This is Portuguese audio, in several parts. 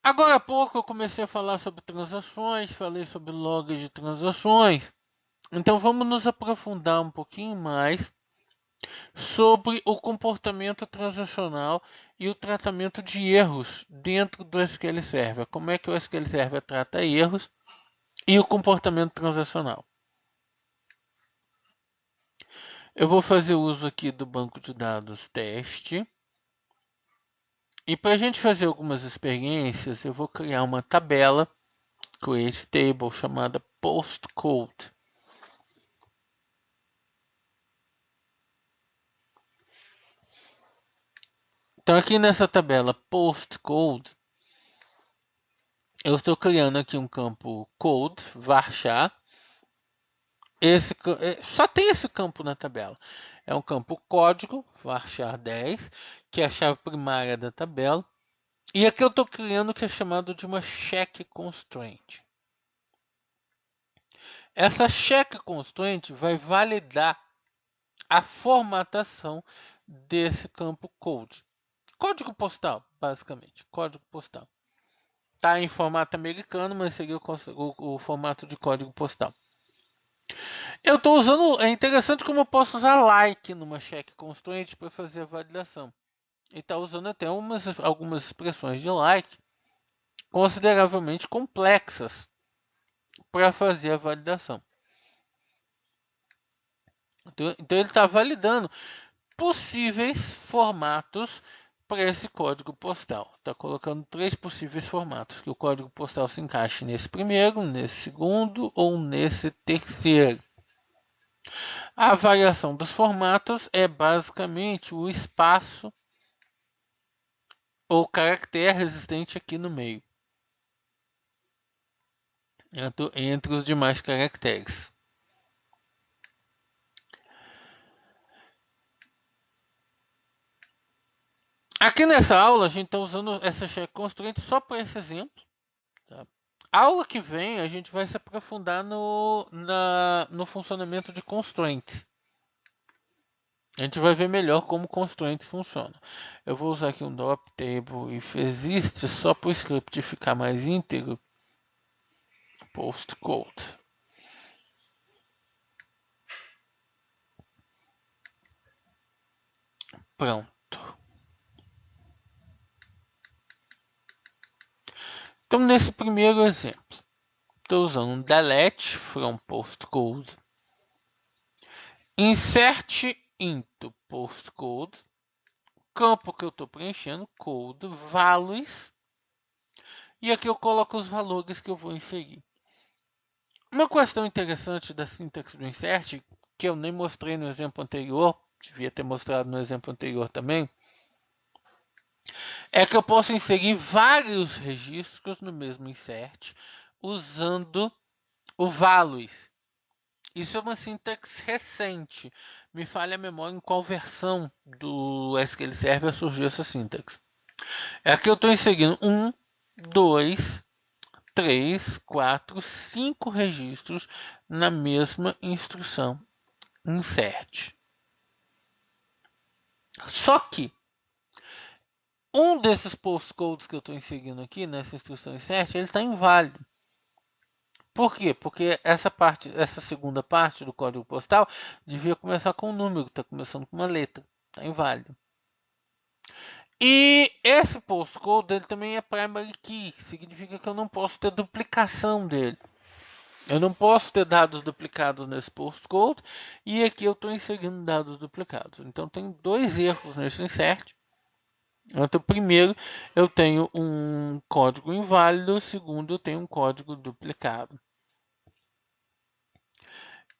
Agora há pouco eu comecei a falar sobre transações, falei sobre logs de transações. Então vamos nos aprofundar um pouquinho mais sobre o comportamento transacional e o tratamento de erros dentro do SQL Server. Como é que o SQL Server trata erros e o comportamento transacional. Eu vou fazer uso aqui do banco de dados teste. E para a gente fazer algumas experiências, eu vou criar uma tabela, create table, chamada postcode. Então aqui nessa tabela postcode, eu estou criando aqui um campo code, varchar. Só tem esse campo na tabela. É um campo código, varchar 10, que é a chave primária da tabela. E aqui eu estou criando o que é chamado de uma check constraint. Essa check constraint vai validar a formatação desse campo code. Código postal, basicamente. Código postal. Está em formato americano, mas seria o formato de código postal. Eu estou usando. É interessante como eu posso usar like numa check constraint para fazer a validação. E está usando até algumas expressões de like consideravelmente complexas para fazer a validação. Então ele está validando possíveis formatos para esse código postal. Está colocando 3 possíveis formatos, que o código postal se encaixe nesse primeiro, nesse segundo ou nesse terceiro. A variação dos formatos é basicamente o espaço ou caractere resistente aqui no meio, entre os demais caracteres. Aqui nessa aula a gente está usando essa check constraint só para esse exemplo. Tá? A aula que vem a gente vai se aprofundar no funcionamento de constraints. A gente vai ver melhor como constraints funcionam. Eu vou usar aqui um drop table if existe só para o script ficar mais íntegro. Postcode. Pronto. Então nesse primeiro exemplo, estou usando um delete from postcode, insert into postcode, campo que eu estou preenchendo, code, values, e aqui eu coloco os valores que eu vou inserir. Uma questão interessante da sintaxe do insert, que eu nem mostrei no exemplo anterior, devia ter mostrado no exemplo anterior também, é que eu posso inserir vários registros no mesmo insert usando o values. Isso é uma sintaxe recente. Me falha a memória em qual versão do SQL Server surgiu essa sintaxe. Aqui eu estou inserindo 1, 2, 3, 4, 5 registros na mesma instrução insert. Só que um desses postcodes que eu estou inserindo aqui nessa instrução insert, ele está inválido. Por quê? Porque essa segunda parte do código postal devia começar com um número, está começando com uma letra, está inválido. E esse postcode ele também é primary key, significa que eu não posso ter duplicação dele. Eu não posso ter dados duplicados nesse postcode e aqui eu estou inserindo dados duplicados. Então tem dois erros nesse insert. Então, primeiro, eu tenho um código inválido, segundo, eu tenho um código duplicado.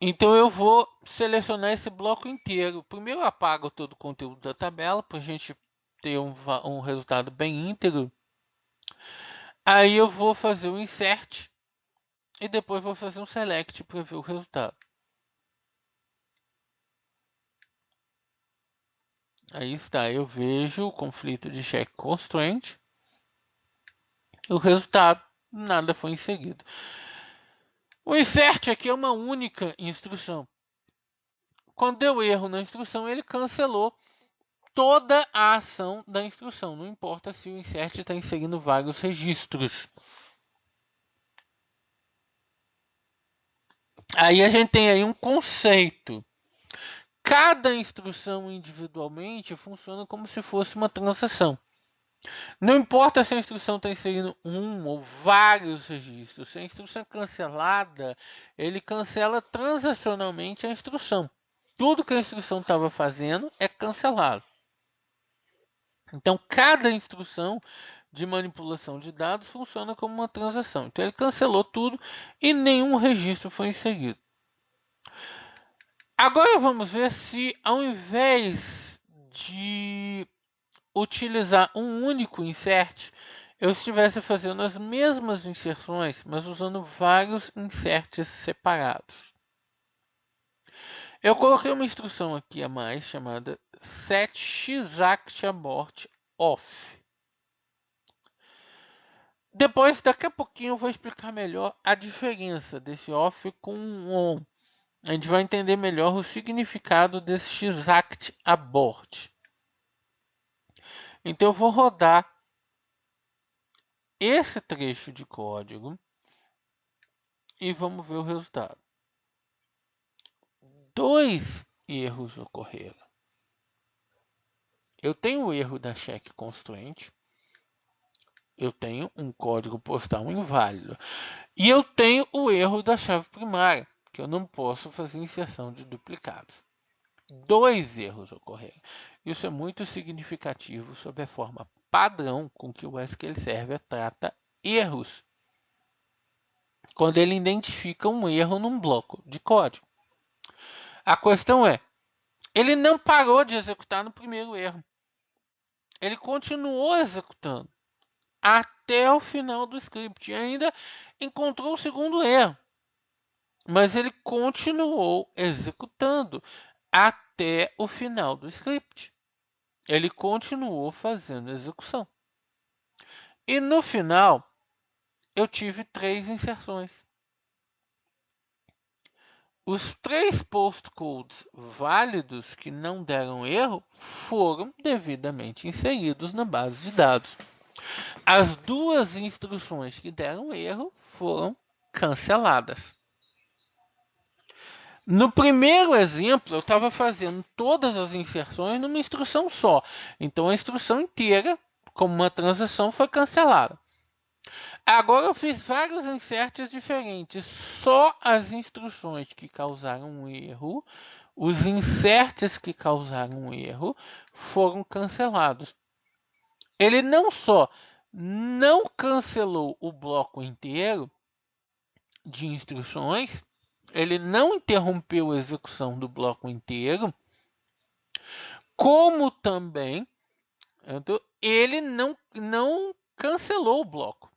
Então eu vou selecionar esse bloco inteiro. Primeiro eu apago todo o conteúdo da tabela para a gente ter um resultado bem íntegro. Aí eu vou fazer o insert e depois vou fazer um select para ver o resultado. Aí está, eu vejo o conflito de check constraint. O resultado, nada foi inserido. O insert aqui é uma única instrução. Quando deu erro na instrução, ele cancelou toda a ação da instrução, não importa se o insert está inserindo vários registros. Aí a gente tem aí um conceito. Cada instrução individualmente funciona como se fosse uma transação. Não importa se a instrução está inserindo um ou vários registros. Se a instrução é cancelada, ele cancela transacionalmente a instrução. Tudo que a instrução estava fazendo é cancelado. Então, cada instrução de manipulação de dados funciona como uma transação. Então, ele cancelou tudo e nenhum registro foi inserido. Agora vamos ver se, ao invés de utilizar um único insert, eu estivesse fazendo as mesmas inserções, mas usando vários inserts separados. Eu coloquei uma instrução aqui a mais chamada setXactAbort off. Depois, daqui a pouquinho, eu vou explicar melhor a diferença desse off com um on. A gente vai entender melhor o significado desse xactAbort. Então, eu vou rodar esse trecho de código e vamos ver o resultado. 2 erros ocorreram. Eu tenho o erro da check constraint. Eu tenho um código postal inválido. E eu tenho o erro da chave primária, que eu não posso fazer inserção de duplicados. 2 erros ocorreram. Isso é muito significativo sobre a forma padrão com que o SQL Server trata erros. Quando ele identifica um erro num bloco de código. A questão é, ele não parou de executar no primeiro erro. Ele continuou executando até o final do script e ainda encontrou o segundo erro. Mas ele continuou executando até o final do script. Ele continuou fazendo a execução. E no final, eu tive 3 inserções. Os 3 postcodes válidos que não deram erro foram devidamente inseridos na base de dados. As 2 instruções que deram erro foram canceladas. No primeiro exemplo, eu estava fazendo todas as inserções numa instrução só. Então, a instrução inteira, como uma transação, foi cancelada. Agora, eu fiz vários inserts diferentes. Só as instruções que causaram um erro, os inserts que causaram um erro, foram cancelados. Ele não só não cancelou o bloco inteiro de instruções, ele não interrompeu a execução do bloco inteiro, como também ele não cancelou o bloco.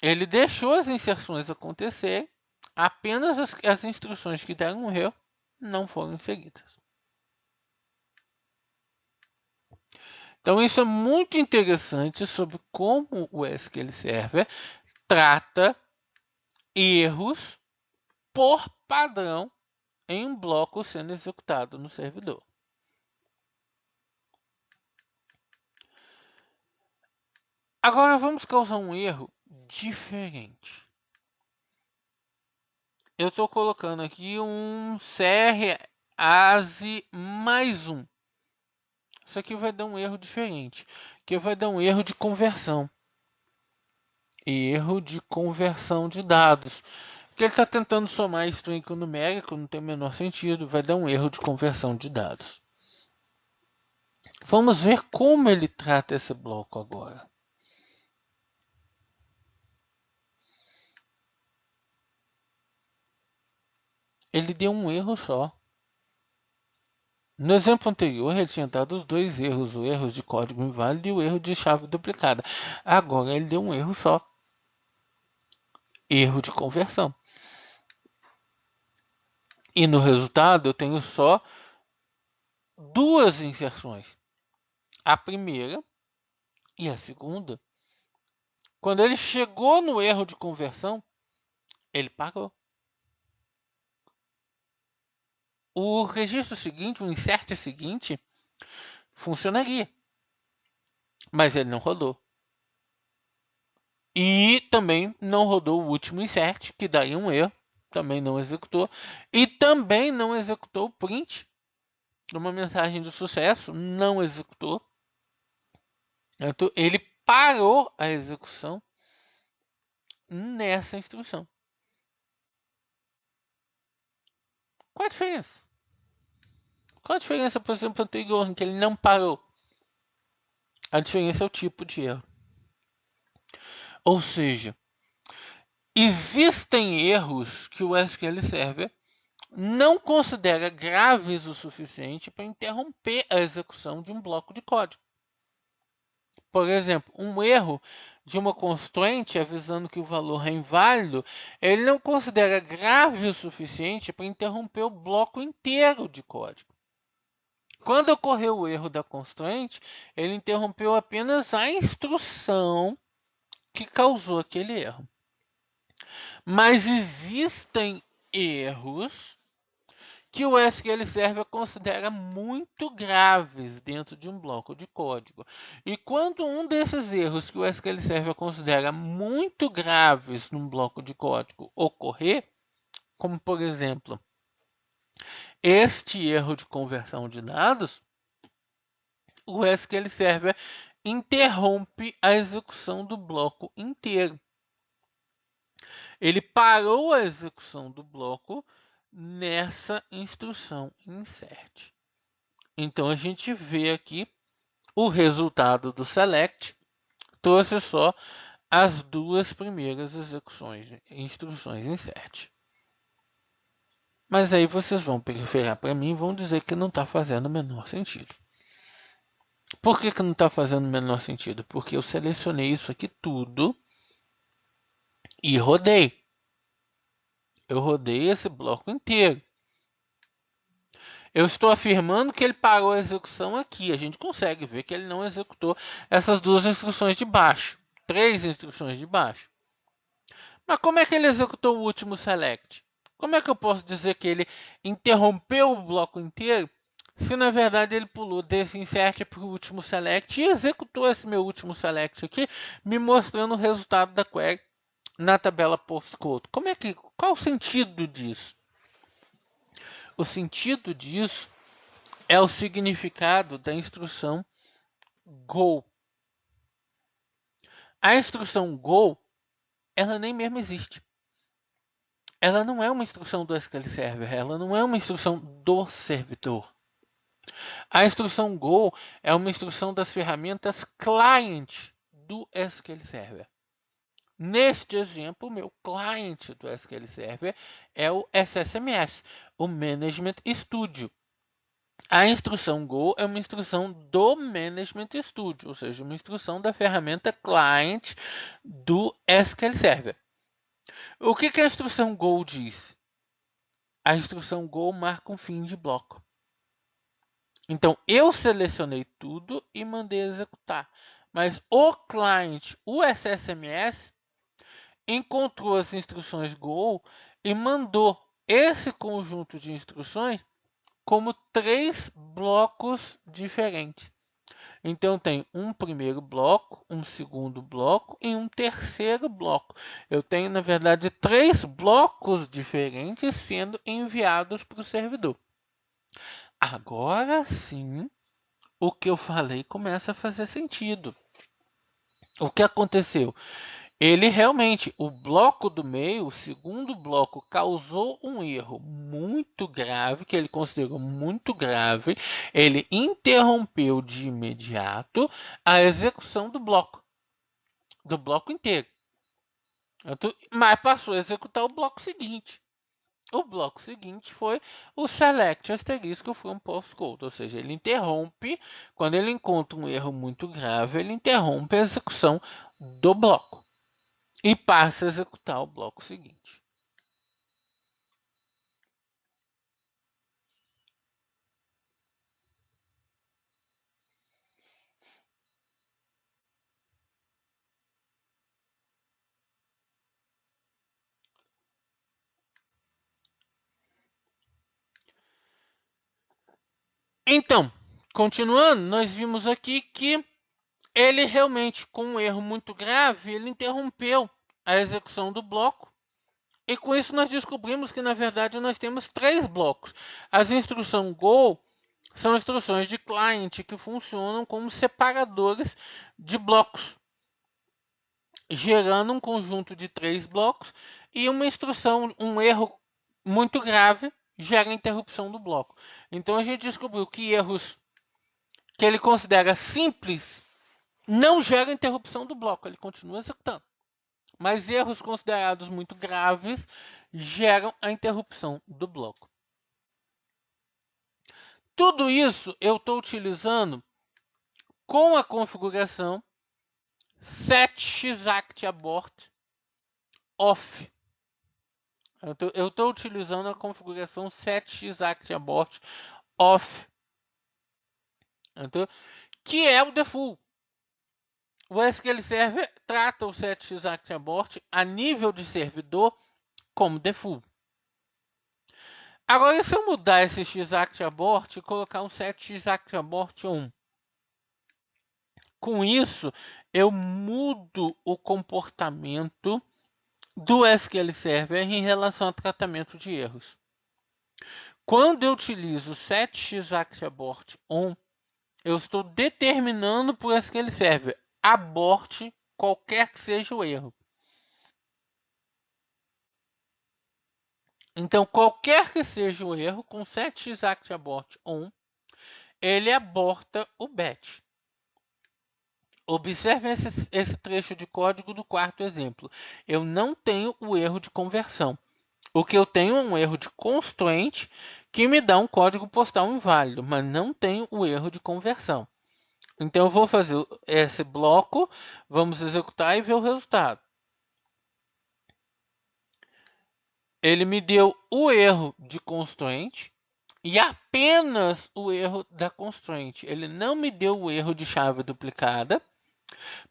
Ele deixou as inserções acontecerem, apenas as instruções que deram um erro não foram seguidas. Então, isso é muito interessante sobre como o SQL Server trata erros por padrão em um bloco sendo executado no servidor. Agora vamos causar um erro diferente. Eu estou colocando aqui um CRASE mais 1. Isso aqui vai dar um erro diferente, que vai dar um erro de conversão. Erro de conversão de dados. Porque ele está tentando somar string com numérico, não tem o menor sentido, vai dar um erro de conversão de dados. Vamos ver como ele trata esse bloco agora. Ele deu um erro só. No exemplo anterior, ele tinha dado os 2 erros, o erro de código inválido e o erro de chave duplicada. Agora ele deu um erro só. Erro de conversão. E no resultado eu tenho só 2 inserções. A primeira e a segunda. Quando ele chegou no erro de conversão, ele parou. O registro seguinte, o insert seguinte, Funcionaria, mas ele não rodou. E também não rodou o último insert, que daria um erro, também não executou. E também não executou o print de uma mensagem de sucesso, não executou. Então, ele parou a execução nessa instrução. Qual a diferença? Qual a diferença, por exemplo, anterior, em que ele não parou? A diferença é o tipo de erro. Ou seja, existem erros que o SQL Server não considera graves o suficiente para interromper a execução de um bloco de código. Por exemplo, um erro de uma constraint avisando que o valor é inválido, ele não considera grave o suficiente para interromper o bloco inteiro de código. Quando ocorreu o erro da constraint, ele interrompeu apenas a instrução que causou aquele erro. Mas existem erros que o SQL Server considera muito graves dentro de um bloco de código. E quando um desses erros que o SQL Server considera muito graves num bloco de código ocorrer, como por exemplo, este erro de conversão de dados, o SQL Server interrompe a execução do bloco inteiro. Ele parou a execução do bloco nessa instrução insert. Então a gente vê aqui o resultado do select trouxe só as duas primeiras instruções insert. Mas aí vocês vão periferar para mim e vão dizer que não está fazendo o menor sentido. Por que não está fazendo o menor sentido? Porque eu selecionei isso aqui tudo e rodei. Eu rodei esse bloco inteiro. Eu estou afirmando que ele parou a execução aqui. A gente consegue ver que ele não executou essas duas instruções de baixo. 3 instruções de baixo. Mas como é que ele executou o último select? Como é que eu posso dizer que ele interrompeu o bloco inteiro, se na verdade ele pulou desse insert para o último select e executou esse meu último select aqui, me mostrando o resultado da query na tabela postcode? Qual o sentido disso? O sentido disso é o significado da instrução go. A instrução go, ela nem mesmo existe. Ela não é uma instrução do SQL Server, ela não é uma instrução do servidor. A instrução go é uma instrução das ferramentas client do SQL Server. Neste exemplo, o meu client do SQL Server é o SSMS, o Management Studio. A instrução Go é uma instrução do Management Studio, ou seja, uma instrução da ferramenta client do SQL Server. O que a instrução Go diz? A instrução Go marca um fim de bloco. Então, eu selecionei tudo e mandei executar. Mas o client, o SSMS, encontrou as instruções Go e mandou esse conjunto de instruções como 3 blocos diferentes. Então, tem um primeiro bloco, um segundo bloco e um terceiro bloco. Eu tenho, na verdade, 3 blocos diferentes sendo enviados para o servidor. Agora sim, o que eu falei começa a fazer sentido. O que aconteceu? Ele realmente, o bloco do meio, o segundo bloco, causou um erro muito grave, que ele considerou muito grave. Ele interrompeu de imediato a execução do bloco inteiro. Mas passou a executar o bloco seguinte. O bloco seguinte foi o select asterisco from postcode, ou seja, ele interrompe, quando ele encontra um erro muito grave, ele interrompe a execução do bloco e passa a executar o bloco seguinte. Então, Continuando, nós vimos aqui que ele realmente, com um erro muito grave, ele interrompeu a execução do bloco. E com isso nós descobrimos que, na verdade, nós temos 3 blocos. As instruções Go são instruções de client que funcionam como separadores de blocos, gerando um conjunto de 3 blocos, e uma instrução, um erro muito grave, gera a interrupção do bloco. Então a gente descobriu que erros que ele considera simples não geram interrupção do bloco, ele continua executando. Mas erros considerados muito graves geram a interrupção do bloco. Tudo isso eu estou utilizando com a configuração setxactabort off. Eu estou utilizando a configuração setxactabort off, que é o default. O SQL Server trata o setxactabort a nível de servidor como default. Agora, se eu mudar esse xactabort e colocar um setxactabort on, com isso eu mudo o comportamento do SQL Server em relação ao tratamento de erros. Quando eu utilizo setxactabort on, eu estou determinando para o SQL Server aborte qualquer que seja o erro. Então, qualquer que seja o erro, com setxactabort on, ele aborta o batch. Observe esse trecho de código do quarto exemplo. Eu não tenho o erro de conversão. O que eu tenho é um erro de constraint que me dá um código postal inválido, mas não tenho o erro de conversão. Então, eu vou fazer esse bloco, vamos executar e ver o resultado. Ele me deu o erro de constraint e apenas o erro da constraint. Ele não me deu o erro de chave duplicada,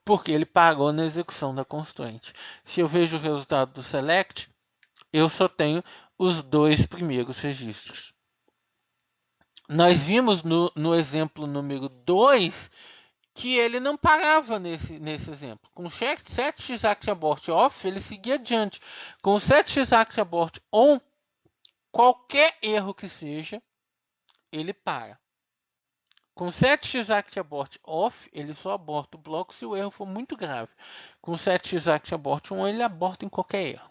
porque ele parou na execução da constraint. Se eu vejo o resultado do select, eu só tenho os 2 primeiros registros. Nós vimos no exemplo número 2 que ele não parava nesse exemplo. Com o setxactabort off, ele seguia adiante. Com o setxactabort on, qualquer erro que seja, ele para. Com o setxactabort off, ele só aborta o bloco se o erro for muito grave. Com o setxactabort on, ele aborta em qualquer erro.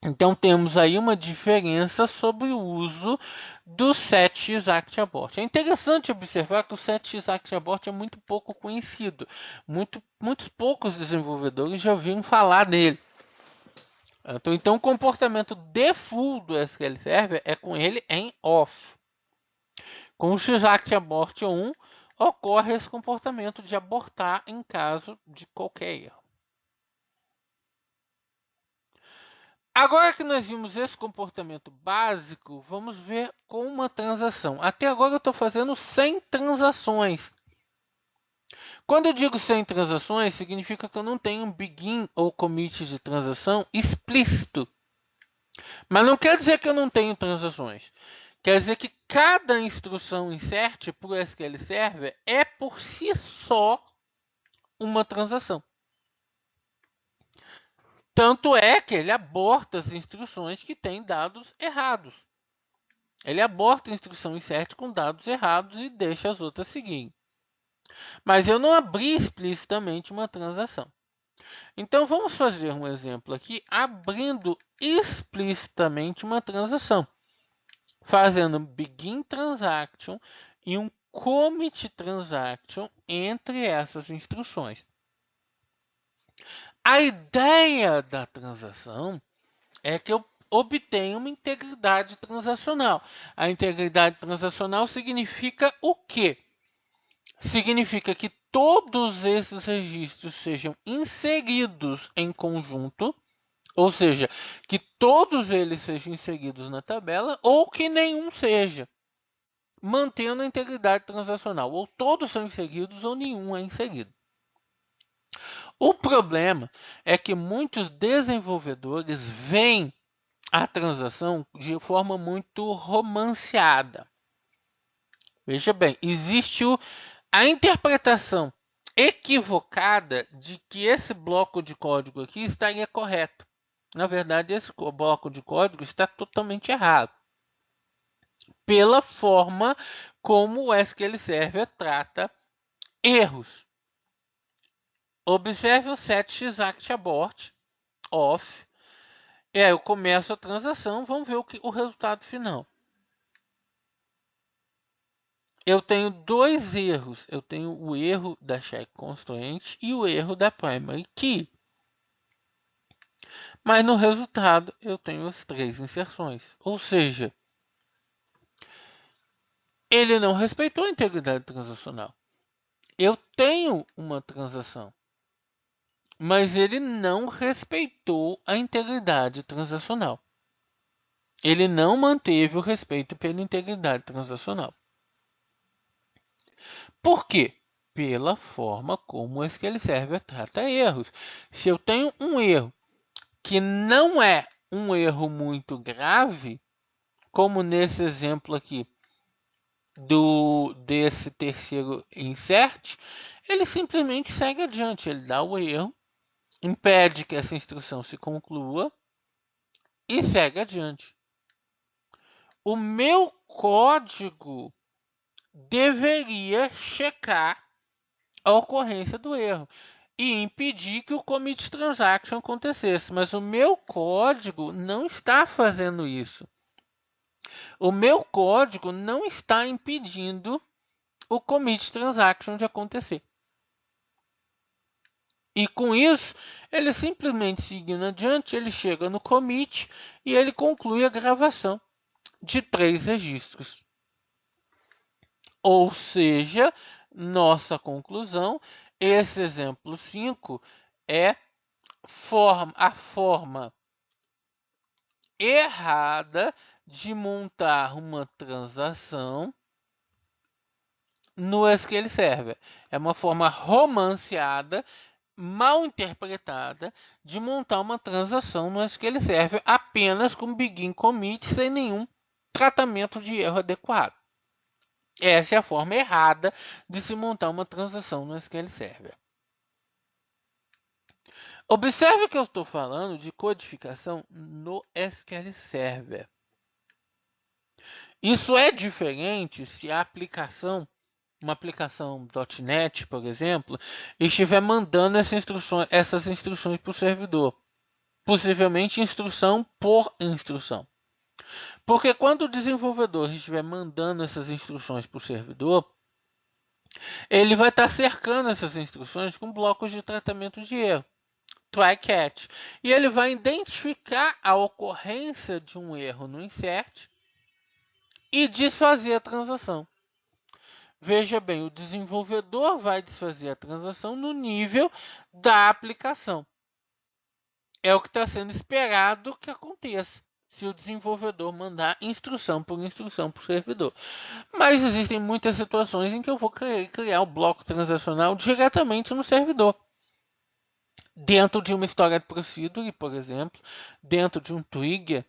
Então, temos aí uma diferença sobre o uso do setxactabort. É interessante observar que o setxactabort é muito pouco conhecido. Muitos poucos desenvolvedores já ouviram falar dele. Então, o comportamento default do SQL Server é com ele em off. Com o xactabort on, ocorre esse comportamento de abortar em caso de qualquer erro. Agora que nós vimos esse comportamento básico, vamos ver com uma transação. Até agora eu estou fazendo 100 transações. Quando eu digo 100 transações, significa que eu não tenho um begin ou commit de transação explícito. Mas não quer dizer que eu não tenho transações. Quer dizer que cada instrução insert para o SQL Server é por si só uma transação. Tanto é que ele aborta as instruções que têm dados errados. Ele aborta a instrução insert com dados errados e deixa as outras seguirem. Mas eu não abri explicitamente uma transação. Então, vamos fazer um exemplo aqui, abrindo explicitamente uma transação. Fazendo begin transaction e um commit transaction entre essas instruções. A ideia da transação é que eu obtenho uma integridade transacional. A integridade transacional significa o quê? Significa que todos esses registros sejam inseridos em conjunto, ou seja, que todos eles sejam inseridos na tabela ou que nenhum seja, mantendo a integridade transacional. Ou todos são inseridos ou nenhum é inserido. O problema é que muitos desenvolvedores veem a transação de forma muito romanceada. Veja bem, existe a interpretação equivocada de que esse bloco de código aqui estaria correto. Na verdade, esse bloco de código está totalmente errado, pela forma como o SQL Server trata erros. Observe o set execAbort off. Eu começo a transação, vamos ver o resultado final. Eu tenho dois erros. Eu tenho o erro da check constraint e o erro da primary key. Mas no resultado eu tenho as 3 inserções. Ou seja, ele não respeitou a integridade transacional. Eu tenho uma transação, mas ele não respeitou a integridade transacional. Ele não manteve o respeito pela integridade transacional. Por quê? Pela forma como o SQL Server trata erros. Se eu tenho um erro que não é um erro muito grave, como nesse exemplo aqui desse terceiro insert, ele simplesmente segue adiante. Ele dá o erro, impede que essa instrução se conclua e segue adiante. O meu código deveria checar a ocorrência do erro e impedir que o commit transaction acontecesse, mas o meu código não está fazendo isso. O meu código não está impedindo o commit transaction de acontecer. E com isso, ele simplesmente seguindo adiante, ele chega no commit e ele conclui a gravação de 3 registros. Ou seja, nossa conclusão, esse exemplo 5 é a forma errada de montar uma transação no SQL Server. É uma forma romanceada, mal interpretada, de montar uma transação no SQL Server apenas com begin commit sem nenhum tratamento de erro adequado. Essa é a forma errada de se montar uma transação no SQL Server. Observe que eu estou falando de codificação no SQL Server. Isso é diferente se a aplicação, uma aplicação .NET, por exemplo, estiver mandando essas instruções para o servidor. Possivelmente instrução por instrução. Porque quando o desenvolvedor estiver mandando essas instruções para o servidor, ele vai estar cercando essas instruções com blocos de tratamento de erro. Try catch. E ele vai identificar a ocorrência de um erro no insert e desfazer a transação. Veja bem, o desenvolvedor vai desfazer a transação no nível da aplicação. É o que está sendo esperado que aconteça se o desenvolvedor mandar instrução por instrução para o servidor. Mas existem muitas situações em que eu vou criar o bloco transacional diretamente no servidor. Dentro de uma Stored Procedure, por exemplo, dentro de um trigger,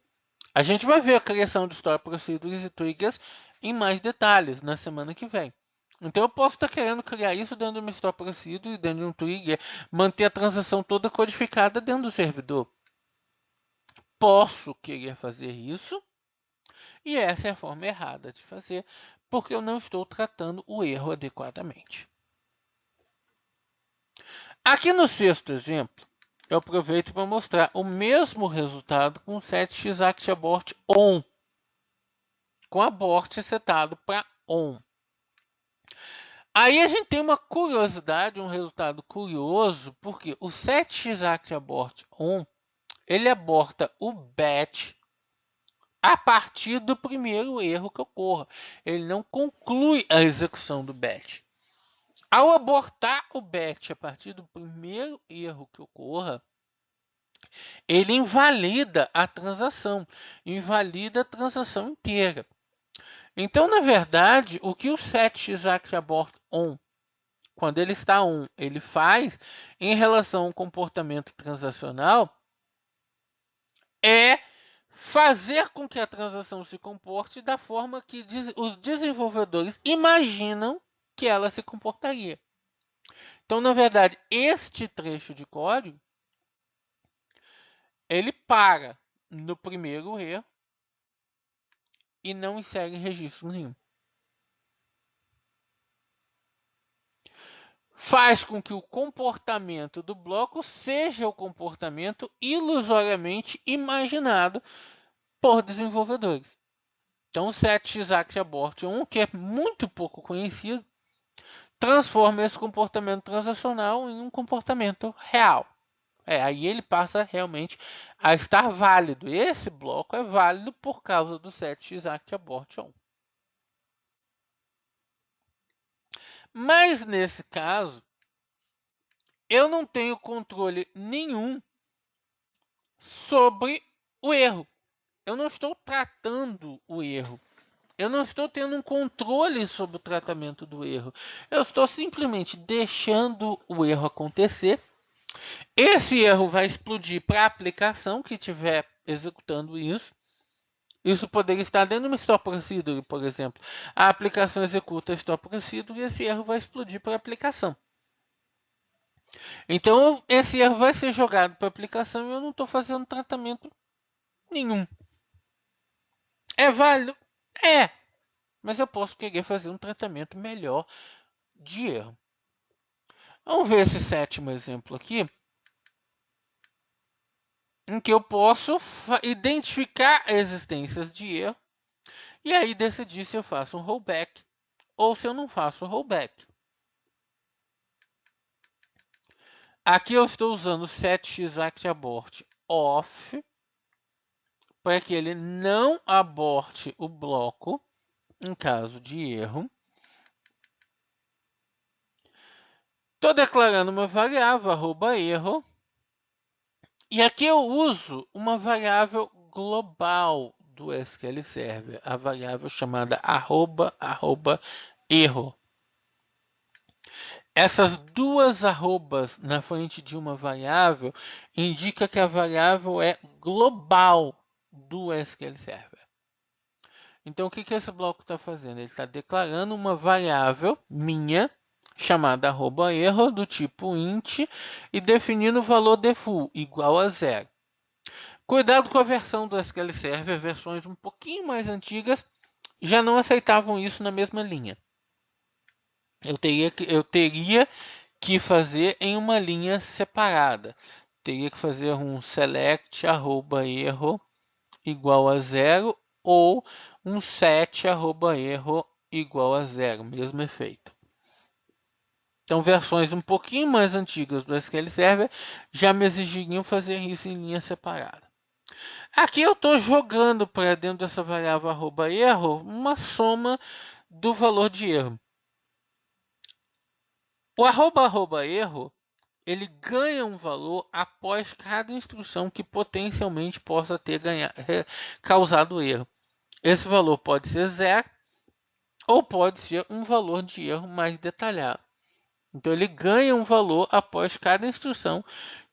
a gente vai ver a criação de Stored Procedures e triggers em mais detalhes na semana que vem. Então eu posso estar querendo criar isso dentro de uma Stored Procedure, dentro de um trigger, manter a transação toda codificada dentro do servidor. Posso querer fazer isso, e essa é a forma errada de fazer, porque eu não estou tratando o erro adequadamente. Aqui no sexto exemplo, eu aproveito para mostrar o mesmo resultado com o set execAbort on, com abort setado para on. Aí a gente tem uma curiosidade, um resultado curioso, porque o set execAbort on, ele aborta o batch a partir do primeiro erro que ocorra. Ele não conclui a execução do batch. Ao abortar o batch a partir do primeiro erro que ocorra, ele invalida a transação inteira. Então, na verdade, o que o set execAbort on, quando ele está on, ele faz em relação ao comportamento transacional é fazer com que a transação se comporte da forma que os desenvolvedores imaginam que ela se comportaria. Então, na verdade, este trecho de código, ele para no primeiro erro e não insere registro nenhum. Faz com que o comportamento do bloco seja o comportamento ilusoriamente imaginado por desenvolvedores. Então, o 7xActAbort1, que é muito pouco conhecido, transforma esse comportamento transacional em um comportamento real. Aí ele passa realmente a estar válido. Esse bloco é válido por causa do 7xActAbort1. Mas nesse caso, eu não tenho controle nenhum sobre o erro. Eu não estou tratando o erro. Eu não estou tendo um controle sobre o tratamento do erro. Eu estou simplesmente deixando o erro acontecer. Esse erro vai explodir para a aplicação que estiver executando isso. Isso poderia estar dentro de uma Store Procedure, por exemplo. A aplicação executa a Store Procedure e esse erro vai explodir para a aplicação. Então, esse erro vai ser jogado para a aplicação e eu não estou fazendo tratamento nenhum. É válido? É. Mas eu posso querer fazer um tratamento melhor de erro. Vamos ver esse sétimo exemplo aqui, em que eu posso identificar existências de erro e aí decidir se eu faço um rollback ou se eu não faço rollback. Aqui eu estou usando o 7xActAbort off para que ele não aborte o bloco em caso de erro. Estou declarando uma variável, @erro. E aqui eu uso uma variável global do SQL Server, a variável chamada @erro. Essas duas arrobas na frente de uma variável indica que a variável é global do SQL Server. Então, o que esse bloco está fazendo? Ele está declarando uma variável minha, chamada @erro, do tipo int, e definindo o valor default, igual a 0. Cuidado com a versão do SQL Server, versões um pouquinho mais antigas já não aceitavam isso na mesma linha. Eu teria que fazer em uma linha separada. Teria que fazer um select @erro igual a 0 ou um set @erro igual a 0, mesmo efeito. Então, versões um pouquinho mais antigas do SQL Server já me exigiriam fazer isso em linha separada. Aqui eu estou jogando para dentro dessa variável @erro uma soma do valor de erro. O @erro ele ganha um valor após cada instrução que potencialmente possa ter causado erro. Esse valor pode ser 0 ou pode ser um valor de erro mais detalhado. Então ele ganha um valor após cada instrução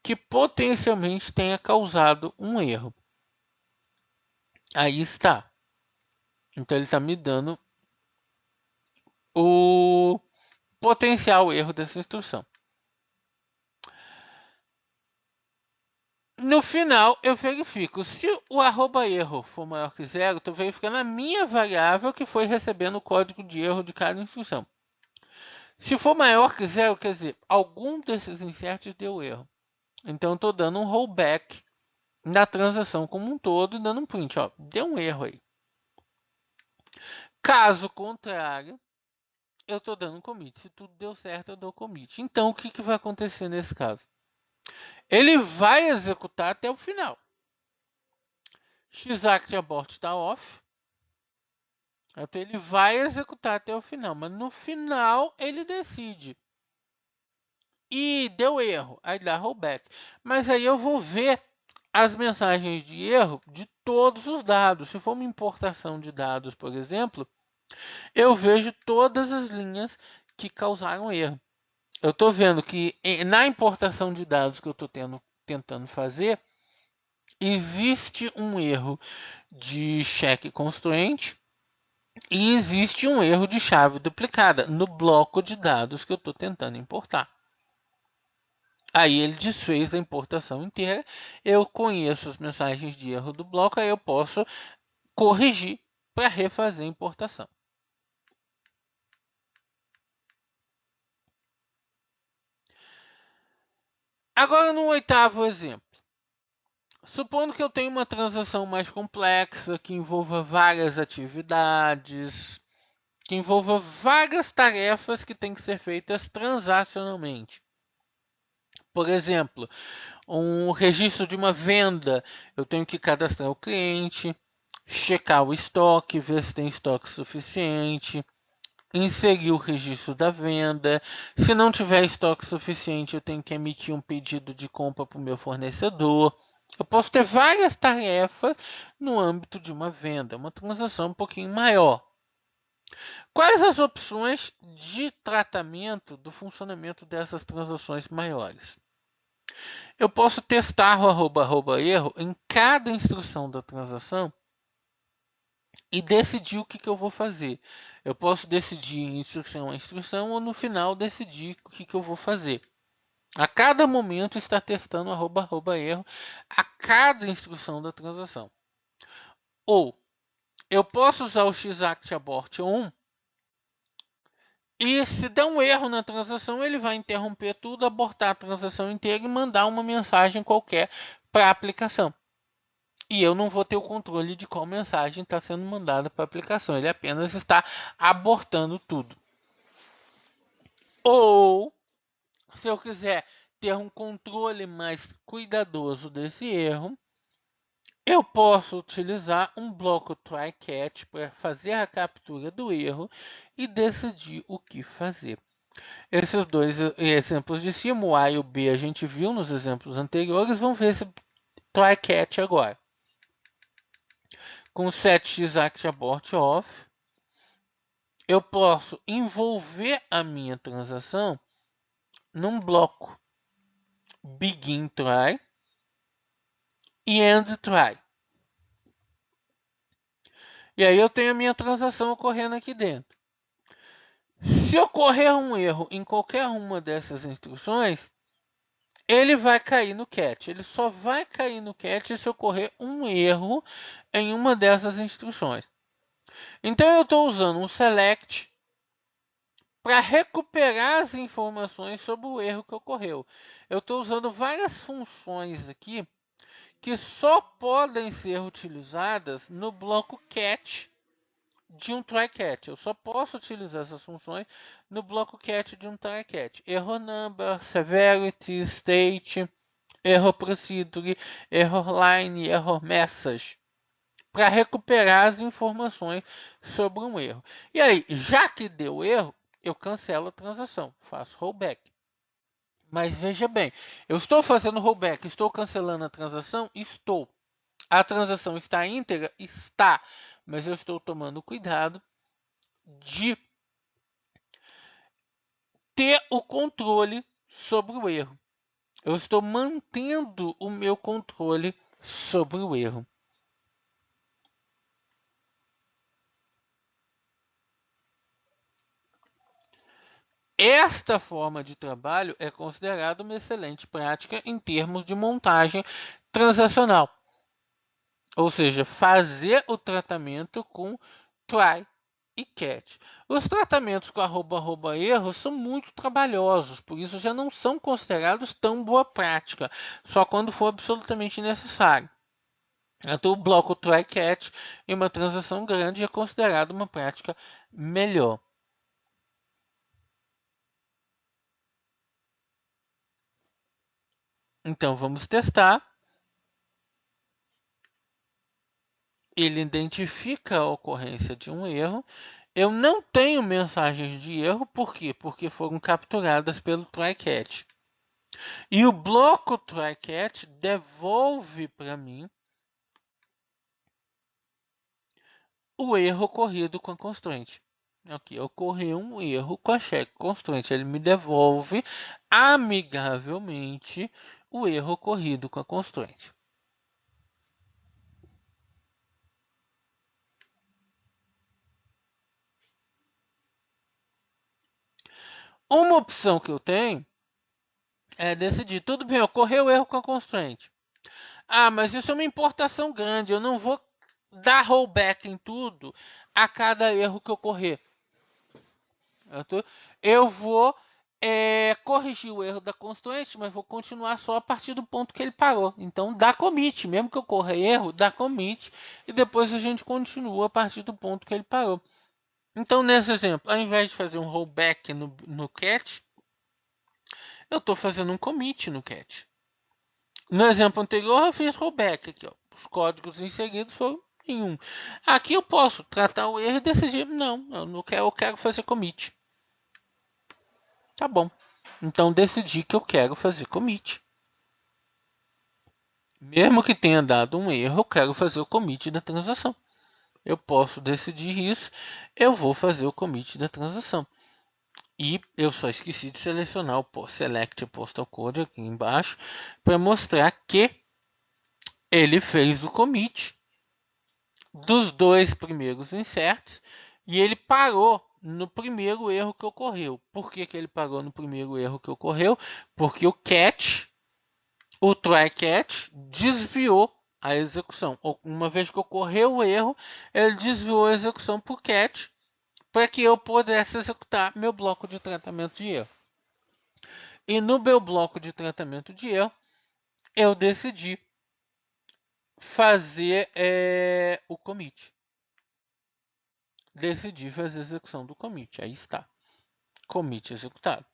que potencialmente tenha causado um erro. Aí está. Então ele está me dando o potencial erro dessa instrução. No final, eu verifico. Se o @erro for maior que 0, estou verificando a minha variável que foi recebendo o código de erro de cada instrução. Se for maior que 0, quer dizer, algum desses inserts deu erro. Então, estou dando um rollback na transação como um todo e dando um print. Ó, deu um erro aí. Caso contrário, eu estou dando um commit. Se tudo deu certo, eu dou commit. Então, o que vai acontecer nesse caso? Ele vai executar até o final. xActAbort está off. Então ele vai executar até o final, mas no final ele decide. E deu erro, aí dá rollback. Mas aí eu vou ver as mensagens de erro de todos os dados. Se for uma importação de dados, por exemplo, eu vejo todas as linhas que causaram erro. Eu estou vendo que na importação de dados que eu estou tentando fazer, existe um erro de check constraint e existe um erro de chave duplicada no bloco de dados que eu estou tentando importar. Aí ele desfez a importação inteira. Eu conheço as mensagens de erro do bloco, aí eu posso corrigir para refazer a importação. Agora, no oitavo exemplo. Supondo que eu tenho uma transação mais complexa, que envolva várias atividades, que envolva várias tarefas que têm que ser feitas transacionalmente. Por exemplo, um registro de uma venda, eu tenho que cadastrar o cliente, checar o estoque, ver se tem estoque suficiente, inserir o registro da venda. Se não tiver estoque suficiente, eu tenho que emitir um pedido de compra para o meu fornecedor. Eu posso ter várias tarefas no âmbito de uma venda, uma transação um pouquinho maior. Quais as opções de tratamento do funcionamento dessas transações maiores? Eu posso testar o @erro em cada instrução da transação e decidir o que eu vou fazer. Eu posso decidir instrução a instrução ou no final decidir o que eu vou fazer. A cada momento está testando o @erro a cada instrução da transação. Ou eu posso usar o xActAbort on e se der um erro na transação, ele vai interromper tudo, abortar a transação inteira e mandar uma mensagem qualquer para a aplicação. E eu não vou ter o controle de qual mensagem está sendo mandada para a aplicação. Ele apenas está abortando tudo. Ou, se eu quiser ter um controle mais cuidadoso desse erro, eu posso utilizar um bloco try-catch para fazer a captura do erro e decidir o que fazer. Esses dois exemplos de cima, o A e o B, a gente viu nos exemplos anteriores. Vamos ver esse try-catch agora. Com set xActAbort off, eu posso envolver a minha transação num bloco begin try e end try. E aí eu tenho a minha transação ocorrendo aqui dentro. Se ocorrer um erro em qualquer uma dessas instruções, ele vai cair no catch. Ele só vai cair no catch se ocorrer um erro em uma dessas instruções. Então eu estou usando um select para recuperar as informações sobre o erro que ocorreu. Eu estou usando várias funções aqui que só podem ser utilizadas no bloco catch de um try-catch. Eu só posso utilizar essas funções no bloco catch de um try-catch. Error number, severity, state, error procedure, error line, error message, para recuperar as informações sobre um erro. E aí, já que deu erro, eu cancelo a transação, faço rollback. Mas veja bem, eu estou fazendo rollback, estou cancelando a transação? Estou. A transação está íntegra? Está. Mas eu estou tomando cuidado de ter o controle sobre o erro. Eu estou mantendo o meu controle sobre o erro. Esta forma de trabalho é considerada uma excelente prática em termos de montagem transacional. Ou seja, fazer o tratamento com try e catch. Os tratamentos com @erro são muito trabalhosos, por isso já não são considerados tão boa prática, só quando for absolutamente necessário. Então, o bloco try catch em uma transação grande é considerado uma prática melhor. Então, vamos testar. Ele identifica a ocorrência de um erro. Eu não tenho mensagens de erro, por quê? Porque foram capturadas pelo try-catch. E o bloco try-catch devolve para mim o erro ocorrido com a constraint. Aqui ocorreu um erro com a check constraint. Ele me devolve amigavelmente o erro ocorrido com a constraint. Uma opção que eu tenho é decidir, tudo bem, ocorreu erro com a constraint. Ah, mas isso é uma importação grande, eu não vou dar rollback em tudo a cada erro que ocorrer. Eu vou corrigir o erro da constraint, mas vou continuar só a partir do ponto que ele parou. Então, dá commit, mesmo que ocorra erro, dá commit, e depois a gente continua a partir do ponto que ele parou. Então, nesse exemplo, ao invés de fazer um rollback no catch, eu estou fazendo um commit no catch. No exemplo anterior, eu fiz rollback. Aqui, ó. Os códigos inseridos foram em um. Aqui eu posso tratar o erro e decidir, não, eu quero fazer commit. Tá bom. Então, decidi que eu quero fazer commit. Mesmo que tenha dado um erro, eu quero fazer o commit da transação. Eu posso decidir isso, eu vou fazer o commit da transação. E eu só esqueci de selecionar o select postal code aqui embaixo para mostrar que ele fez o commit dos dois primeiros inserts e ele parou no primeiro erro que ocorreu. Por que ele parou no primeiro erro que ocorreu? Porque o try catch desviou a execução. Uma vez que ocorreu o erro, ele desviou a execução por catch para que eu pudesse executar meu bloco de tratamento de erro. E no meu bloco de tratamento de erro, eu decidi fazer o commit. Decidi fazer a execução do commit. Aí está. Commit executado.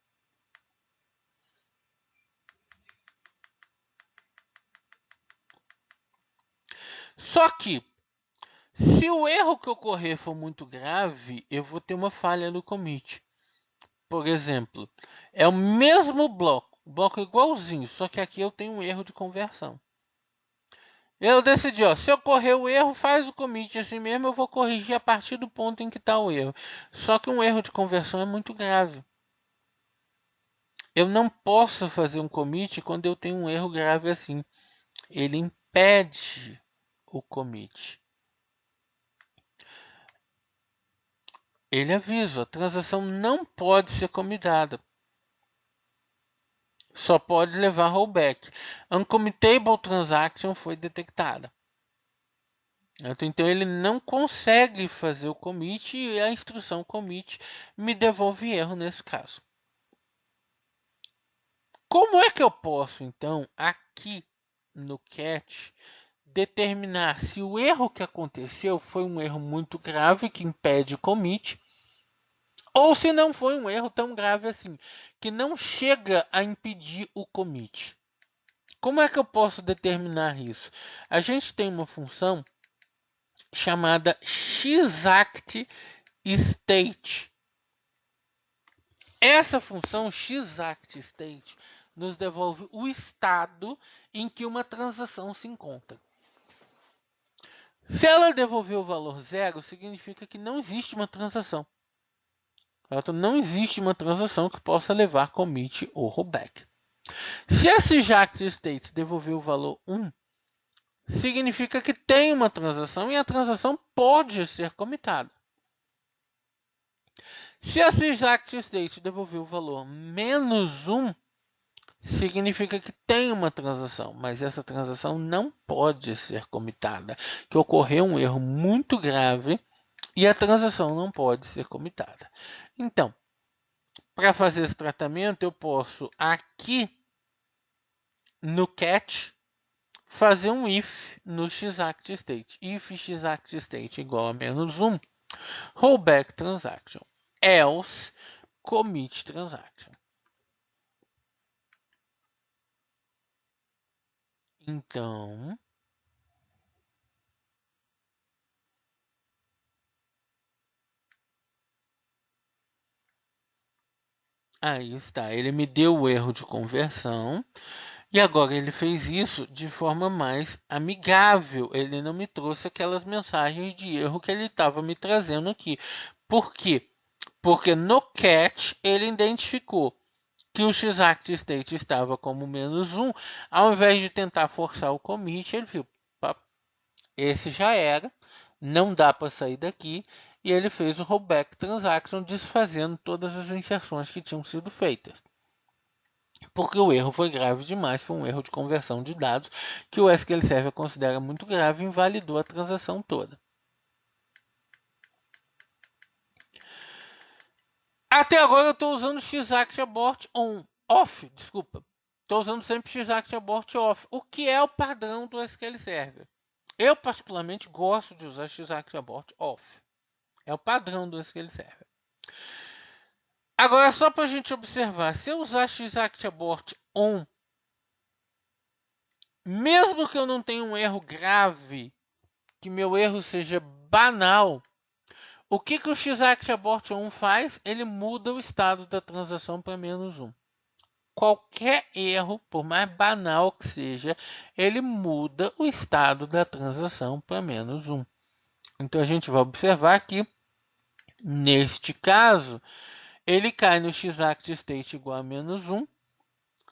Só que, se o erro que ocorrer for muito grave, eu vou ter uma falha no commit. Por exemplo, é o mesmo bloco igualzinho, só que aqui eu tenho um erro de conversão. Eu decidi, se ocorrer o erro, faz o commit assim mesmo, eu vou corrigir a partir do ponto em que está o erro. Só que um erro de conversão é muito grave. Eu não posso fazer um commit quando eu tenho um erro grave assim. Ele impede o commit. Ele avisa, a transação não pode ser commitada. Só pode levar rollback. Uncommittable transaction foi detectada. Então ele não consegue fazer o commit e a instrução commit me devolve erro nesse caso. Como é que eu posso, então, aqui no catch, determinar se o erro que aconteceu foi um erro muito grave que impede o commit, ou se não foi um erro tão grave assim, que não chega a impedir o commit? Como é que eu posso determinar isso? A gente tem uma função chamada xActState. Essa função xActState nos devolve o estado em que uma transação se encontra. Se ela devolver o valor zero, significa que não existe uma transação. Então, não existe uma transação que possa levar commit ou rollback. Se esse xActState devolver o valor 1, significa que tem uma transação e a transação pode ser commitada. Se esse xActState devolver o valor menos 1, significa que tem uma transação, mas essa transação não pode ser commitada, que ocorreu um erro muito grave e a transação não pode ser commitada. Então, para fazer esse tratamento, eu posso aqui no catch fazer um if no xActState. If xActState igual a menos 1, rollback transaction, else commit transaction. Então, aí está. Ele me deu o erro de conversão e agora ele fez isso de forma mais amigável. Ele não me trouxe aquelas mensagens de erro que ele estava me trazendo aqui. Por quê? Porque no catch ele identificou que o xActState estava como menos 1. Ao invés de tentar forçar o commit, ele viu, esse já era, não dá para sair daqui. e ele fez o rollback transaction, desfazendo todas as inserções que tinham sido feitas. Porque o erro foi grave demais, foi um erro de conversão de dados que o SQL Server considera muito grave e invalidou a transação toda. Até agora eu estou usando X-Act Abort Off, desculpa. Estou usando sempre X-Act Abort Off, o que é o padrão do SQL Server. Eu particularmente gosto de usar X-Act Abort Off. É o padrão do SQL Server. Agora, só para a gente observar, se eu usar X-Act Abort On, mesmo que eu não tenha um erro grave, que meu erro seja banal, o que o X-Act Abort On faz? Ele muda o estado da transação para -1. Qualquer erro, por mais banal que seja, ele muda o estado da transação para -1. Então a gente vai observar que, neste caso, ele cai no X-Act State igual a -1,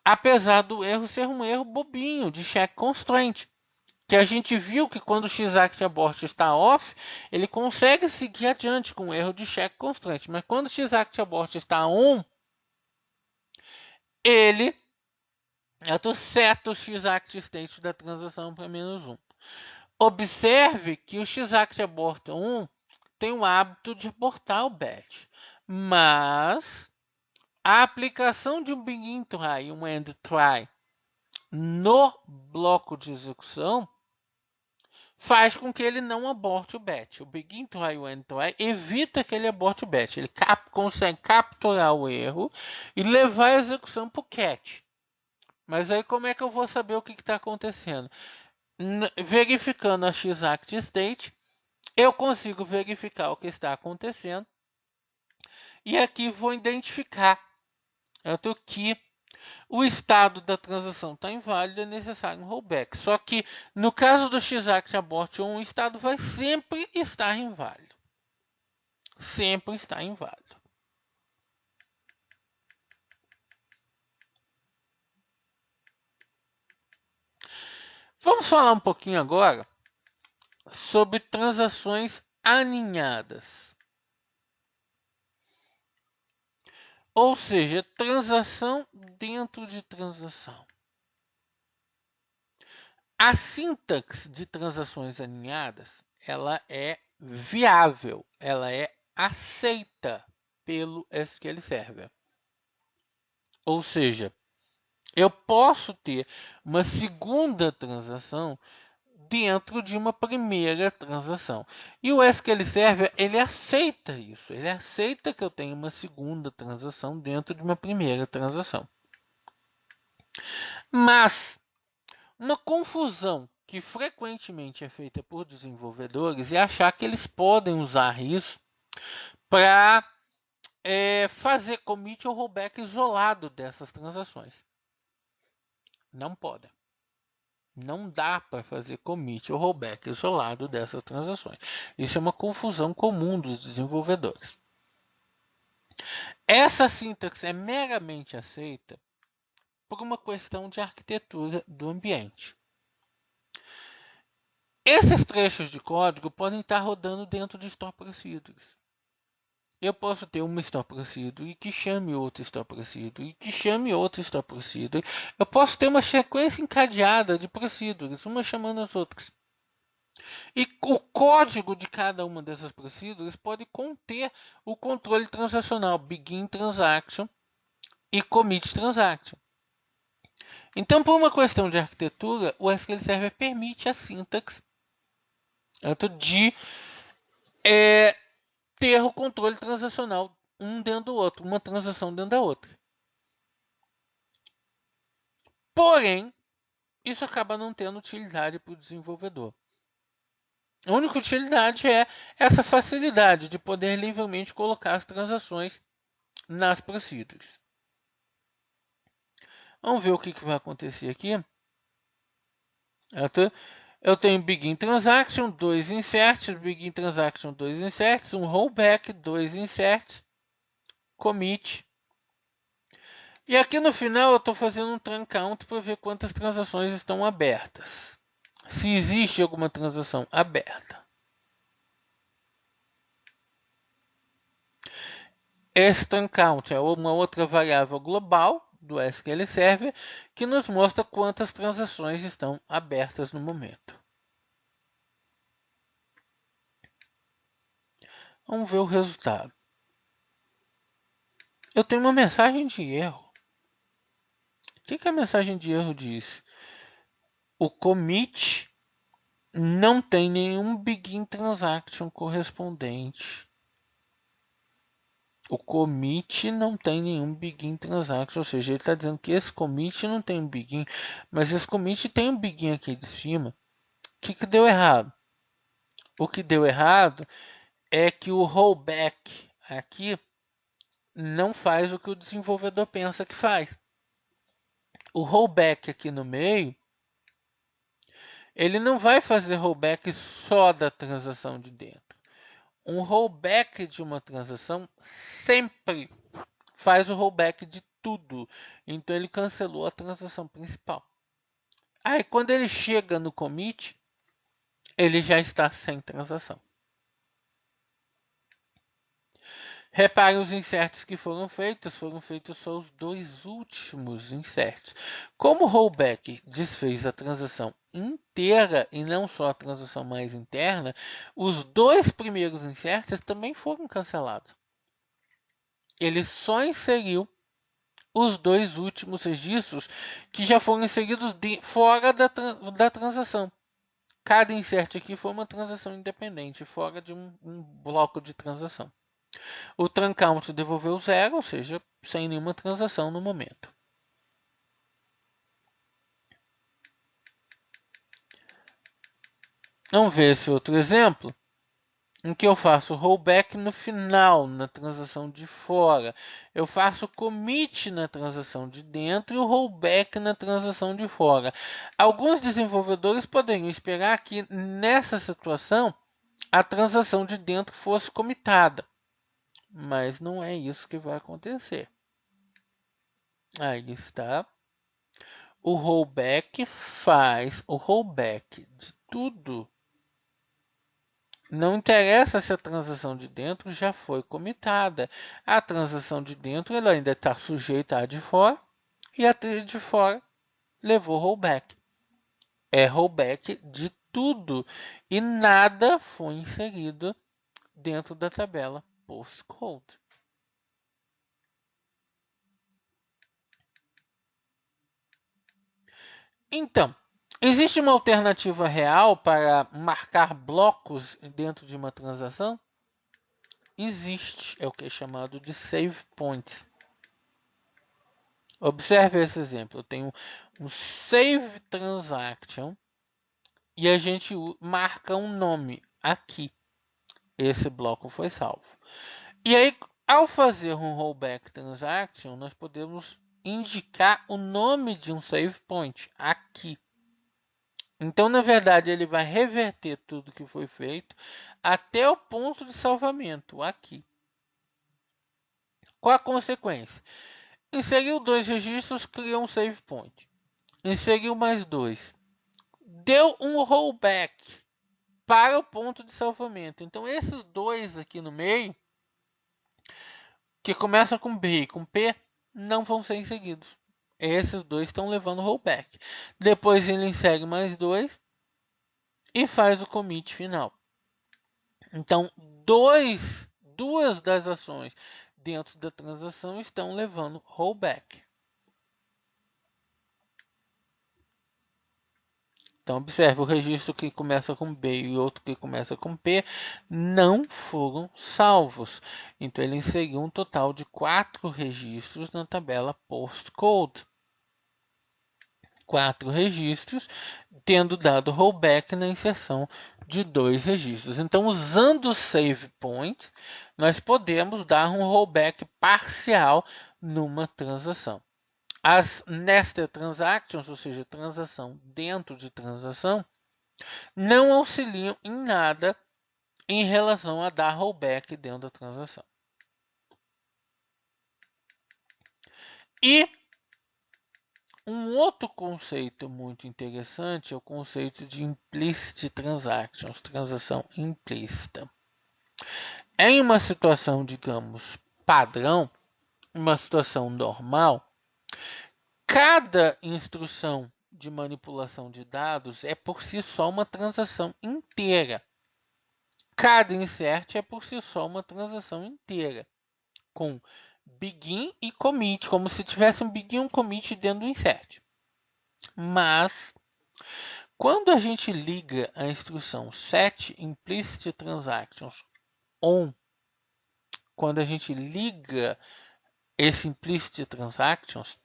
apesar do erro ser um erro bobinho de check constraint. Que a gente viu que quando o X-Act Abort está off, ele consegue seguir adiante com o erro de check constraint. Mas quando o X-Act Abort está on, ele seta o X-Act State da transação para -1. Observe que o X-Act Abort 1 tem o hábito de abortar o batch. Mas a aplicação de um begin try e um end try no bloco de execução faz com que ele não aborte o batch. O begin try e o end try evita que ele aborte o batch. Ele consegue capturar o erro e levar a execução para o catch. Mas aí como é que eu vou saber o que está acontecendo? Verificando a X-Act State, eu consigo verificar o que está acontecendo. E aqui vou identificar que o estado da transação está inválido, é necessário um rollback. Só que no caso do X-Act Abort 1, o estado vai sempre estar inválido. Sempre está inválido. Vamos falar um pouquinho agora sobre transações aninhadas. Ou seja, transação dentro de transação. A sintaxe de transações aninhadas, ela é viável, ela é aceita pelo SQL Server. Ou seja, eu posso ter uma segunda transação dentro de uma primeira transação. E o SQL Server, ele aceita isso. Ele aceita que eu tenha uma segunda transação dentro de uma primeira transação. Mas uma confusão que frequentemente é feita por desenvolvedores é achar que eles podem usar isso para fazer commit ou rollback isolado dessas transações. Não podem. Não dá para fazer commit ou rollback isolado dessas transações. Isso é uma confusão comum dos desenvolvedores. Essa sintaxe é meramente aceita por uma questão de arquitetura do ambiente. Esses trechos de código podem estar rodando dentro de store procedures. Eu posso ter uma store procedure que chame outra store procedure e que chame outra store procedure. Eu posso ter uma sequência encadeada de procedures, uma chamando as outras. E o código de cada uma dessas procedures pode conter o controle transacional begin transaction e commit transaction. Então, por uma questão de arquitetura, o SQL Server permite a sintaxe de ter o controle transacional um dentro do outro, uma transação dentro da outra. Porém, isso acaba não tendo utilidade para o desenvolvedor. A única utilidade é essa facilidade de poder livremente colocar as transações nas procedures. Vamos ver o que vai acontecer aqui. Eu tenho begin transaction, 2 inserts, begin transaction, 2 inserts, um rollback, 2 inserts, commit. E aqui no final eu estou fazendo um tran count para ver quantas transações estão abertas. Se existe alguma transação aberta. String count é uma outra variável global do SQL Server que nos mostra quantas transações estão abertas no momento. Vamos ver o resultado. Eu tenho uma mensagem de erro. O que a mensagem de erro diz? O commit não tem nenhum begin transaction correspondente. O commit não tem nenhum begin transaction, ou seja, ele está dizendo que esse commit não tem um begin, mas esse commit tem um begin aqui de cima. O que deu errado? O que deu errado é que o rollback aqui não faz o que o desenvolvedor pensa que faz. O rollback aqui no meio, ele não vai fazer rollback só da transação de dentro. Um rollback de uma transação sempre faz o rollback de tudo. Então ele cancelou a transação principal. Aí quando ele chega no commit, ele já está sem transação. Reparem os inserts que foram feitos só os dois últimos inserts. Como o rollback desfez a transação inteira e não só a transação mais interna, os dois primeiros inserts também foram cancelados. Ele só inseriu os dois últimos registros que já foram inseridos fora da transação. Cada insert aqui foi uma transação independente, fora de um bloco de transação. O truncount devolveu 0, ou seja, sem nenhuma transação no momento. Vamos ver esse outro exemplo, em que eu faço rollback no final, na transação de fora. Eu faço commit na transação de dentro e o rollback na transação de fora. Alguns desenvolvedores poderiam esperar que, nessa situação, a transação de dentro fosse commitada. Mas não é isso que vai acontecer. Aí está. O rollback faz o rollback de tudo. Não interessa se a transação de dentro já foi comitada. A transação de dentro ela ainda está sujeita à de fora e a de fora levou rollback. É rollback de tudo e nada foi inserido dentro da tabela postcode. Então, existe uma alternativa real para marcar blocos dentro de uma transação? Existe, é o que é chamado de save point. Observe esse exemplo. Eu tenho um save transaction e a gente marca um nome aqui. Esse bloco foi salvo. E aí, ao fazer um rollback transaction, nós podemos indicar o nome de um save point aqui. Então, na verdade, ele vai reverter tudo que foi feito até o ponto de salvamento, aqui. Qual a consequência? Inseriu 2 registros, criou um save point. Inseriu mais 2. Deu um rollback para o ponto de salvamento. Então, esses dois aqui no meio, que começam com B e com P, não vão ser inseridos. Esses dois estão levando rollback. Depois ele insere mais 2 e faz o commit final. Então, duas das ações dentro da transação estão levando rollback. Então, observe, o registro que começa com B e outro que começa com P não foram salvos. Então, ele inseriu um total de 4 registros na tabela postcode. 4 registros, tendo dado rollback na inserção de 2 registros. Então, usando o save point, nós podemos dar um rollback parcial numa transação. As nested transactions, ou seja, transação dentro de transação, não auxiliam em nada em relação a dar rollback dentro da transação. E um outro conceito muito interessante é o conceito de implicit transactions, transação implícita. Em uma situação, digamos, padrão, uma situação normal, cada instrução de manipulação de dados é por si só uma transação inteira. Cada insert é por si só uma transação inteira, com begin e commit, como se tivesse um begin e um commit dentro do insert. Mas, quando a gente liga a instrução set implicit transactions on, quando a gente liga esse implicit transactions,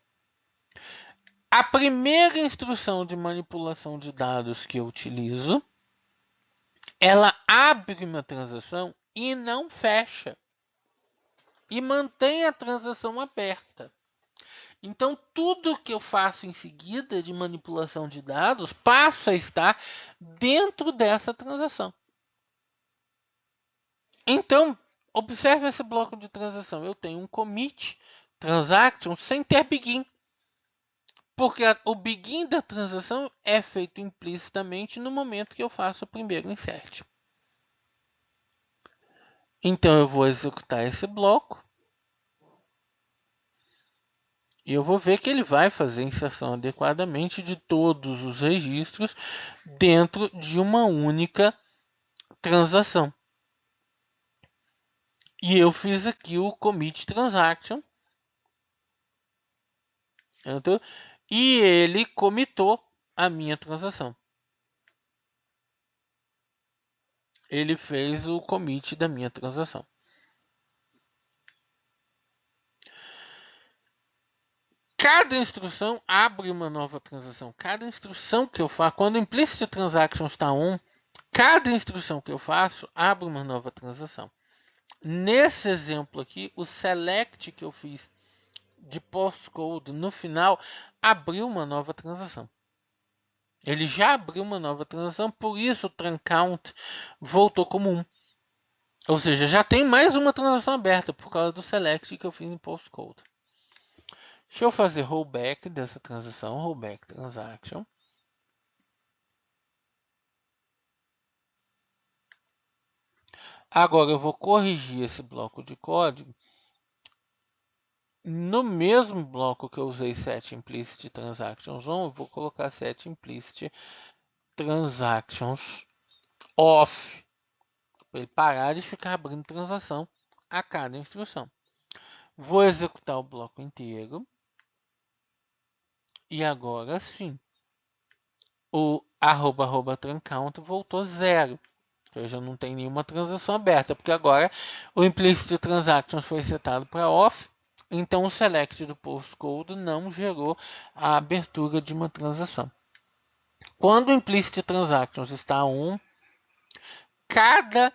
a primeira instrução de manipulação de dados que eu utilizo, ela abre uma transação e não fecha. E mantém a transação aberta. Então, tudo que eu faço em seguida de manipulação de dados passa a estar dentro dessa transação. Então, observe esse bloco de transação. Eu tenho um commit transaction sem ter begin. Porque o begin da transação é feito implicitamente no momento que eu faço o primeiro insert. Então, eu vou executar esse bloco. E eu vou ver que ele vai fazer a inserção adequadamente de todos os registros dentro de uma única transação. E eu fiz aqui o commit transaction. E ele commitou a minha transação. Ele fez o commit da minha transação. Cada instrução abre uma nova transação. Cada instrução que eu faço, quando o implicit transaction está on, cada instrução que eu faço abre uma nova transação. Nesse exemplo aqui, o select que eu fiz de postcode no final abriu uma nova transação. Ele já abriu uma nova transação, por isso o truncount voltou como 1. Ou seja, já tem mais uma transação aberta por causa do select que eu fiz em postcode. Deixa eu fazer rollback dessa transação, rollback transaction. Agora eu vou corrigir esse bloco de código. No mesmo bloco que eu usei set implicit transactions on, eu vou colocar set implicit transactions off, para ele parar de ficar abrindo transação a cada instrução. Vou executar o bloco inteiro. E agora sim, o @truncount voltou 0. Eu já não tenho nenhuma transação aberta, porque agora o implicit transactions foi setado para off. Então o select do postcode não gerou a abertura de uma transação. Quando o implicit transactions está on, cada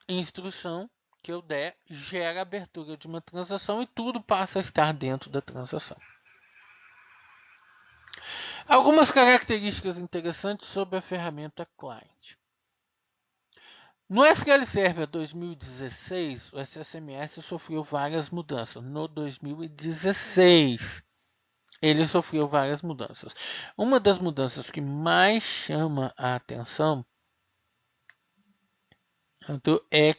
instrução que eu der gera a abertura de uma transação e tudo passa a estar dentro da transação. Algumas características interessantes sobre a ferramenta Client. No SQL Server 2016, o SSMS sofreu várias mudanças. No 2016, ele sofreu várias mudanças. Uma das mudanças que mais chama a atenção é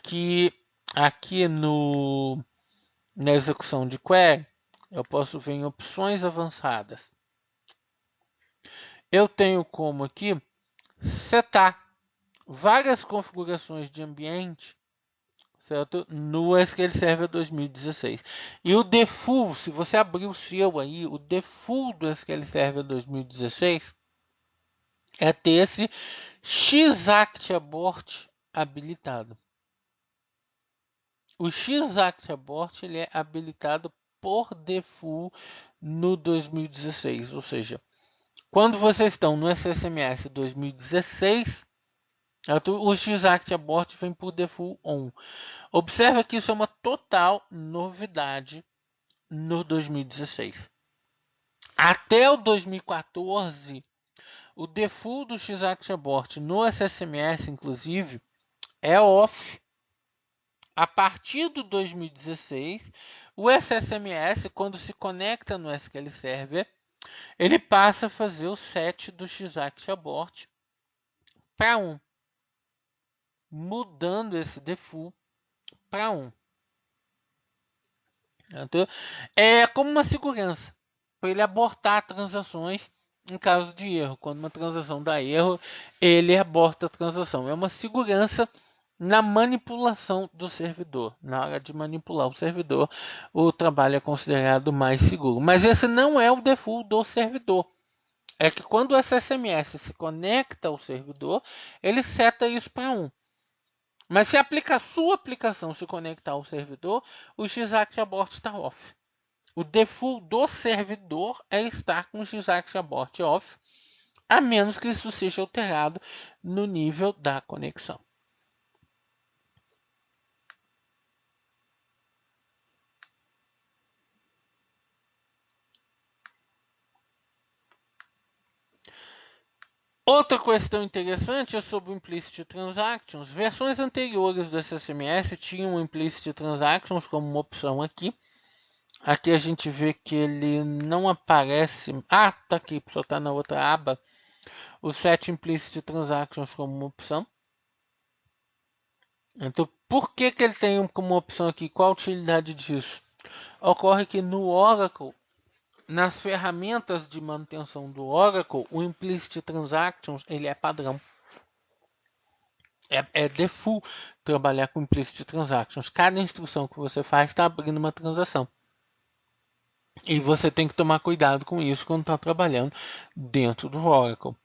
que aqui na execução de query, eu posso ver em opções avançadas. Eu tenho como aqui setar várias configurações de ambiente, certo? No SQL Server 2016. E o default, se você abrir o seu aí, o default do SQL Server 2016 é ter esse xActAbort habilitado. O xActAbort ele é habilitado por default no 2016, ou seja, quando vocês estão no SSMS 2016, o xActAbort vem por default on. Observe que isso é uma total novidade no 2016. Até o 2014, o default do xActAbort no SSMS, inclusive, é off. A partir do 2016, o SSMS, quando se conecta no SQL Server, ele passa a fazer o set do xActAbort para 1, mudando esse default para 1. Então, é como uma segurança para ele abortar transações em caso de erro. Quando uma transação dá erro, ele aborta a transação. É uma segurança na manipulação do servidor. Na hora de manipular o servidor, o trabalho é considerado mais seguro. Mas esse não é o default do servidor. É que quando o SSMS se conecta ao servidor, ele seta isso para 1. Mas se a sua aplicação se conectar ao servidor, o X-Act Abort está off. O default do servidor é estar com o X-Act Abort off, a menos que isso seja alterado no nível da conexão. Outra questão interessante é sobre o Implicit Transactions. Versões anteriores do SSMS tinham o Implicit Transactions como uma opção aqui. Aqui a gente vê que ele não aparece. Ah, tá aqui, só está na outra aba. O Set Implicit Transactions como uma opção. Então, por que ele tem como opção aqui? Qual a utilidade disso? Ocorre que no Oracle, nas ferramentas de manutenção do Oracle, o Implicit Transactions ele é padrão. É default trabalhar com Implicit Transactions. Cada instrução que você faz está abrindo uma transação. E você tem que tomar cuidado com isso quando está trabalhando dentro do Oracle.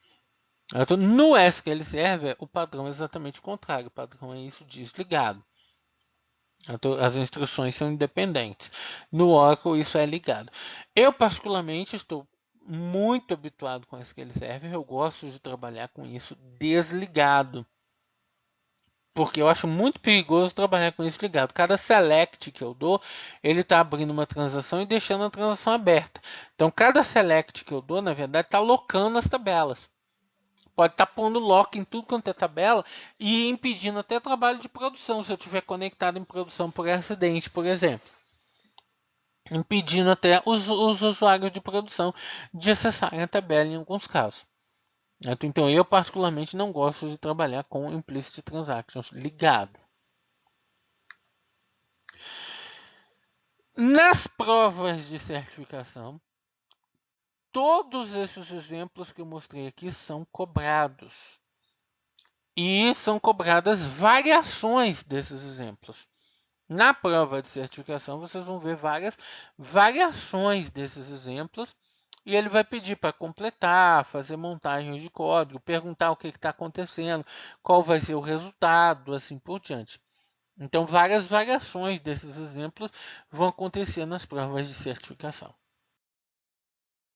Então, no SQL Server, o padrão é exatamente o contrário. O padrão é isso desligado. Então, as instruções são independentes. No Oracle, isso é ligado. Eu, particularmente, estou muito habituado com SQL Server. Eu gosto de trabalhar com isso desligado. Porque eu acho muito perigoso trabalhar com isso ligado. Cada select que eu dou, ele está abrindo uma transação e deixando a transação aberta. Então, cada select que eu dou, na verdade, está locando as tabelas. Pode estar pondo lock em tudo quanto é tabela e impedindo até trabalho de produção, se eu estiver conectado em produção por acidente, por exemplo. Impedindo até os usuários de produção de acessarem a tabela em alguns casos. Então, eu particularmente não gosto de trabalhar com Implicit Transactions ligado. Nas provas de certificação, todos esses exemplos que eu mostrei aqui são cobrados. E são cobradas variações desses exemplos. Na prova de certificação, vocês vão ver várias variações desses exemplos. E ele vai pedir para completar, fazer montagens de código, perguntar o que está acontecendo, qual vai ser o resultado, assim por diante. Então, várias variações desses exemplos vão acontecer nas provas de certificação.